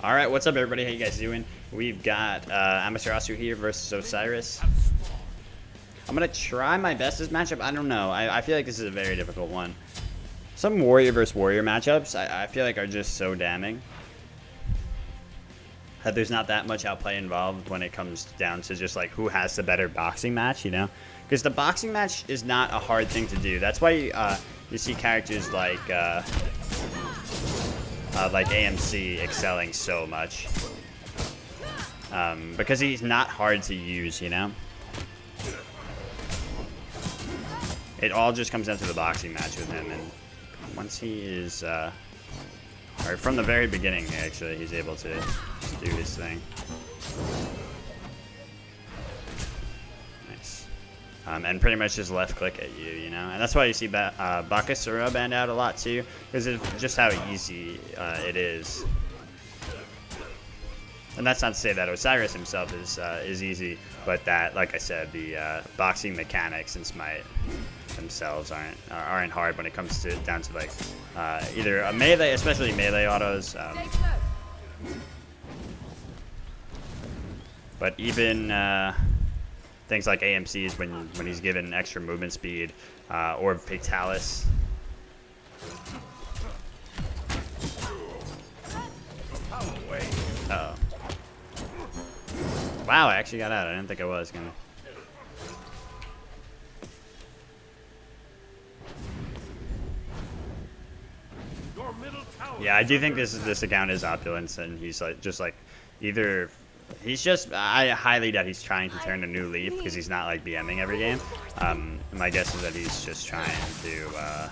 All right, what's up, everybody? How you guys doing? We've got Amaterasu here versus Osiris. I'm gonna try my best this matchup. I don't know. I feel like this is a very difficult one. Some warrior versus warrior matchups, I feel like are just so damning that there's not that much outplay involved when it comes down to just like who has the better boxing match, you know? Because the boxing match is not a hard thing to do. That's why you see characters like AMC excelling so much. Because he's not hard to use, you know? It all just comes down to the boxing match with him, and once he is, or from the very beginning, actually, he's able to do his thing. Nice. And pretty much just left click at you, you know? And that's why you see Bakasura banned out a lot, too, because it's just how easy it is. And that's not to say that Osiris himself is easy, but that, like I said, the boxing mechanics in Smite themselves aren't hard when it comes to down to like either a melee, especially melee autos. But even things like AMCs when he's given extra movement speed or Fatalis. Uh-oh. Wow, I actually got out. I didn't think I was gonna. Yeah, I do think this account is opulence, and he's like either he's just I highly doubt he's trying to turn a new leaf because he's not like BMing every game. My guess is that he's just trying to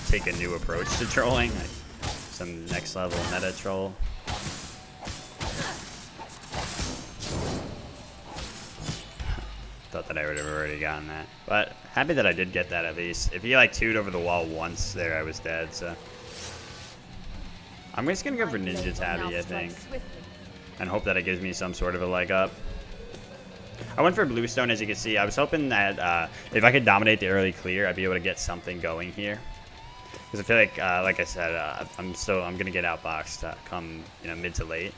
take a new approach to trolling, like some next level meta troll. Thought that I would have already gotten that, but happy that I did get that at least. If he like 2'd over the wall once there, I was dead. So I'm just gonna go for Ninja Tabby, I think, and hope that it gives me some sort of a leg up. I went for Bluestone, as you can see. I was hoping that if I could dominate the early clear, I'd be able to get something going here. Because I feel like I said, I'm gonna get outboxed come mid to late,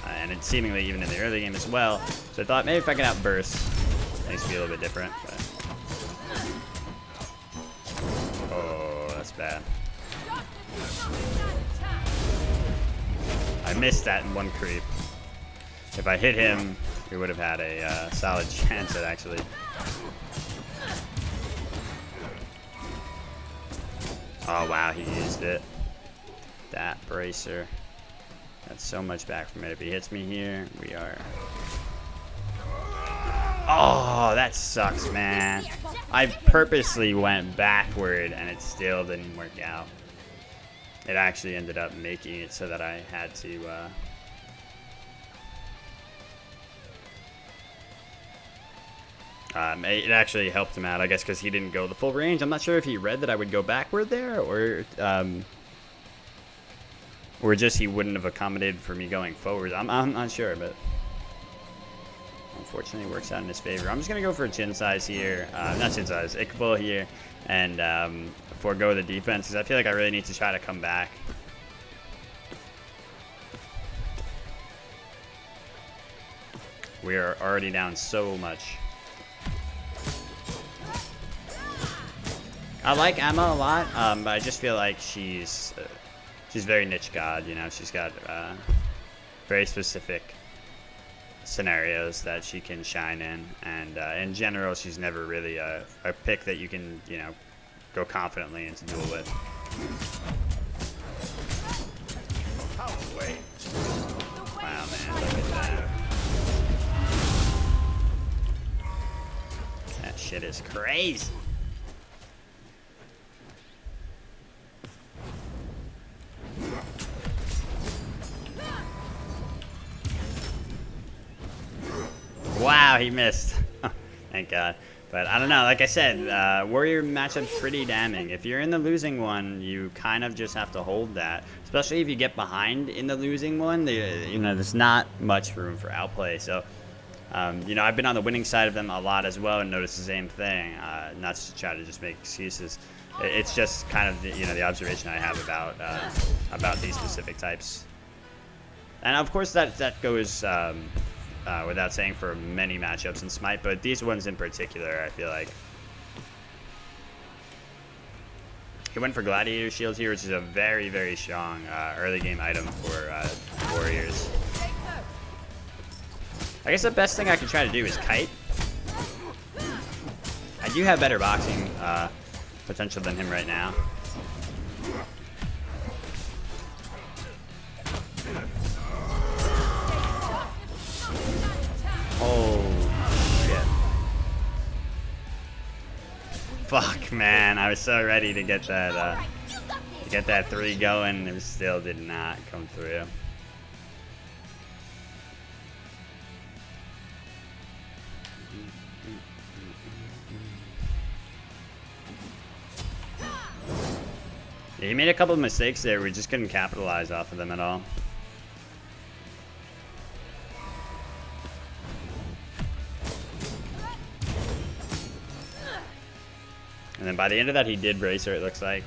and it's seemingly even in the early game as well. So I thought maybe if I can outburst, things be a little bit different. But oh, that's bad. I missed that in one creep. If I hit him, we would have had a solid chance at actually. Oh wow, he used it. That bracer. That's so much back from it. If he hits me here, we are. Oh, that sucks, man. I purposely went backward and it still didn't work out. It actually ended up making it so that I had to it actually helped him out, I guess, because he didn't go the full range. I'm not sure if he read that I would go backward there, or just he wouldn't have accommodated for me going forward. I'm not sure, but unfortunately it works out in his favor. I'm just gonna go for a chin size here, not chin size, Iqbal here, and forego the defense, because I feel like I really need to try to come back. We are already down so much. I like Emma a lot, but I just feel like she's very niche god, you know. She's got very specific scenarios that she can shine in, and in general, she's never really a pick that you can, go confidently into duel with. Wow, man, look at that. That shit is crazy. Wow, he missed. Thank God. But I don't know, like I said, warrior matchup's pretty damning. If you're in the losing one, you kind of just have to hold that. Especially if you get behind in the losing one, there's not much room for outplay. So, I've been on the winning side of them a lot as well and noticed the same thing. Not to try to just make excuses. It's just kind of the observation I have about these specific types. And of course that goes without saying for many matchups in Smite, but these ones in particular, I feel like. He went for Gladiator Shield here, which is a very, very strong early game item for Warriors. I guess the best thing I can try to do is kite. I do have better boxing potential than him right now. Oh, shit. Fuck, man. I was so ready to get that 3 going. It still did not come through. Yeah, he made a couple of mistakes there. We just couldn't capitalize off of them at all. And then by the end of that, he did bracer, it looks like.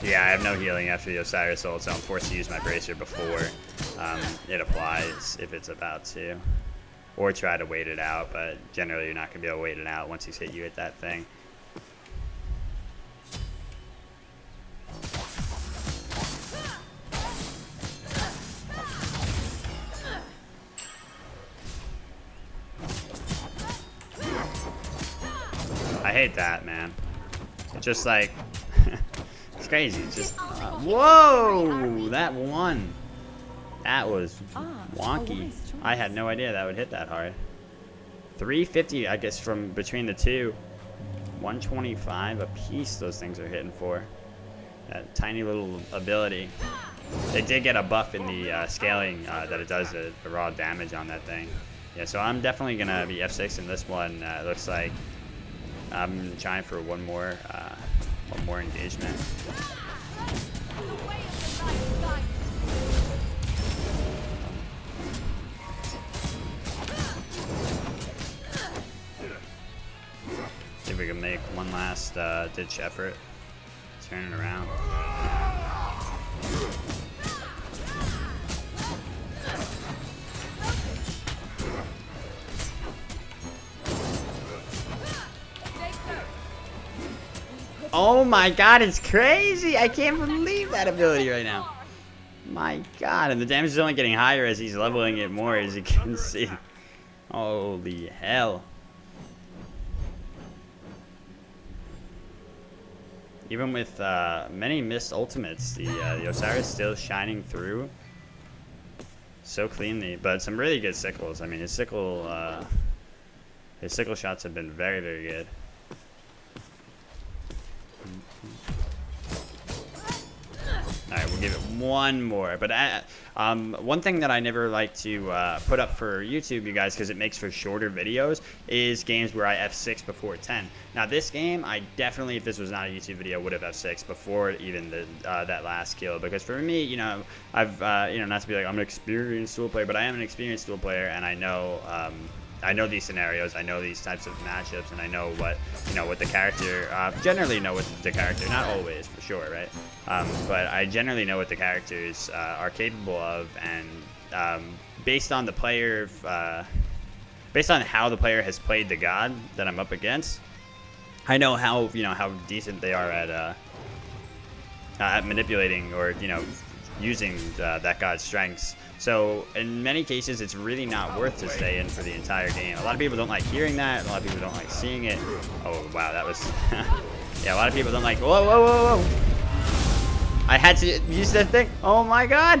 Yeah, I have no healing after the Osiris ult, so I'm forced to use my bracer before it applies if it's about to. Or try to wait it out, but generally you're not going to be able to wait it out once he's hit you with that thing. I hate that, man. It's just like, it's crazy. It's just, whoa, that one. That was wonky. I had no idea that would hit that hard. 350, I guess, from between the two. 125 a piece those things are hitting for. That tiny little ability. It did get a buff in the scaling that it does the raw damage on that thing. Yeah, so I'm definitely going to be F6 in this one. It looks like I'm trying for one more engagement. See if we can make one last ditch effort. Turn it around. Oh my god, it's crazy! I can't believe that ability right now. My god, and the damage is only getting higher as he's leveling it more, as you can see. Holy hell. Even with many missed ultimates, the Osiris still shining through so cleanly. But some really good sickles. I mean, his sickle shots have been very, very good. Alright, we'll give it one more. But one thing that I never like to put up for YouTube, you guys, because it makes for shorter videos, is games where I F6 before 10. Now, this game, I definitely, if this was not a YouTube video, would have F6 before even that last kill. Because for me, you know, I've, you know, not to be like, I'm an experienced Duel player, but I am an experienced Duel player, and I know these scenarios, I know these types of matchups, and I know what, you know, what the character, generally know what the character, not always, for sure, right? But I generally know what the characters are capable of, and based on the player, based on how the player has played the god that I'm up against, I know how, you know, how decent they are at manipulating or, you know, using that god's strengths. So in many cases, it's really not worth to stay in for the entire game. A lot of people don't like hearing that. A lot of people don't like seeing it. Oh, wow, that was... yeah, a lot of people don't like... Whoa, whoa, whoa, whoa. I had to use that thing. Oh, my God.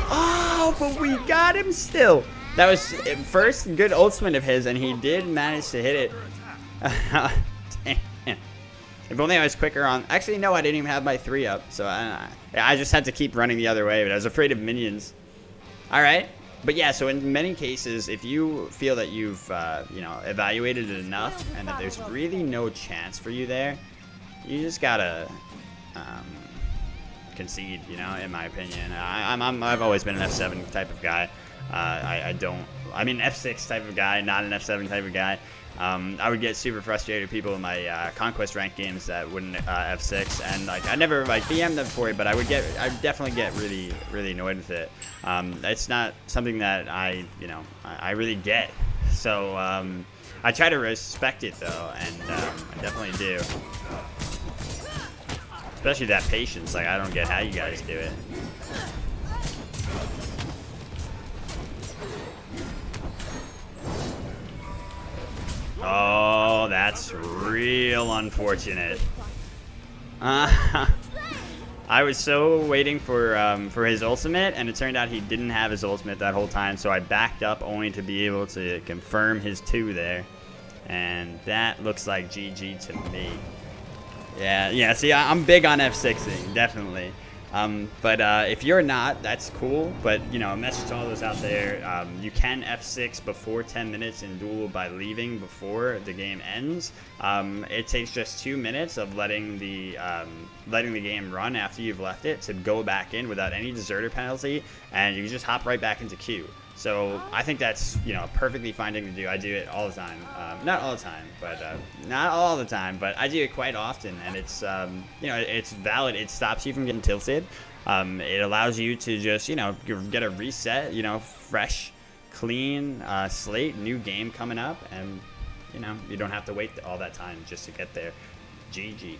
Oh, but we got him still. That was first good ultimate of his, and he did manage to hit it. Damn. If only I was quicker on... Actually, no, I didn't even have my 3 up. So I just had to keep running the other way, but I was afraid of minions. All right, but yeah, so in many cases, if you feel that you've, you know, evaluated it enough and that there's really no chance for you there, you just gotta concede, you know, in my opinion. I've always been an F7 type of guy. I mean F6 type of guy, not an F7 type of guy. I would get super frustrated with people in my conquest rank games that wouldn't F6, and like I never like BM them for it, but I definitely get really annoyed with it. It's not something that I really get. So I try to respect it though, and I definitely do. Especially that patience. Like I don't get how you guys do it. Oh, that's real unfortunate. I was so waiting for his ultimate, and it turned out he didn't have his ultimate that whole time, so I backed up only to be able to confirm his 2 there. And that looks like GG to me. Yeah, see, I'm big on F6ing, definitely. But if you're not, that's cool. But, you know, a message to all those out there, you can F6 before 10 minutes in Duel by leaving before the game ends. It takes just 2 minutes of letting the game run after you've left it to go back in without any deserter penalty, and you just hop right back into queue. So I think that's, you know, a perfectly fine thing to do. I do it all the time. Not all the time, but not all the time, but I do it quite often, and it's, you know, it's valid. It stops you from getting tilted. It allows you to just, you know, get a reset, you know, fresh, clean slate, new game coming up, and, you know, you don't have to wait all that time just to get there. GG.